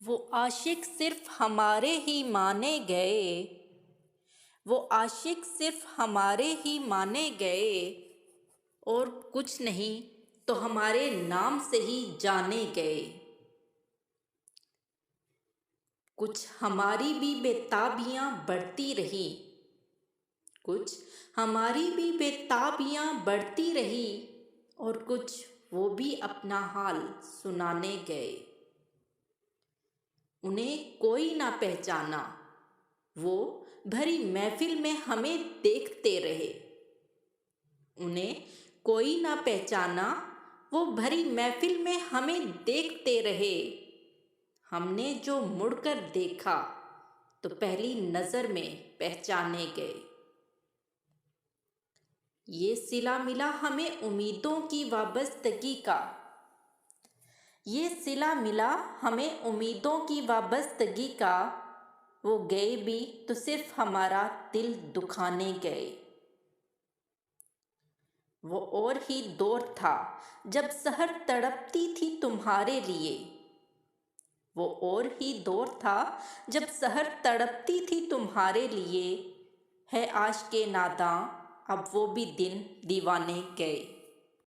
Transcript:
वो आशिक सिर्फ हमारे ही माने गए, वो आशिक सिर्फ हमारे ही माने गए, और कुछ नहीं तो हमारे नाम से ही जाने गए। कुछ हमारी भी बेताबियां बढ़ती रही, कुछ हमारी भी बेताबियां बढ़ती रही, और कुछ वो भी अपना हाल सुनाने गए। उन्हें कोई ना पहचाना, वो भरी महफिल में हमें देखते रहे। उन्हें कोई ना पहचाना, वो भरी महफिल में हमें देखते रहे। हमने जो मुड़कर देखा तो पहली नज़र में पहचाने गए। ये सिला मिला हमें उम्मीदों की वाबस्तगी का, ये सिला मिला हमें उम्मीदों की वाबस्तगी का। वो गए भी तो सिर्फ हमारा दिल दुखाने गए। वो और ही दौर था जब सहर तड़पती थी तुम्हारे लिए, वो और ही दौर था जब सहर तड़पती थी तुम्हारे लिए। है आशिक़े नादां अब वो भी दिन दीवाने गए।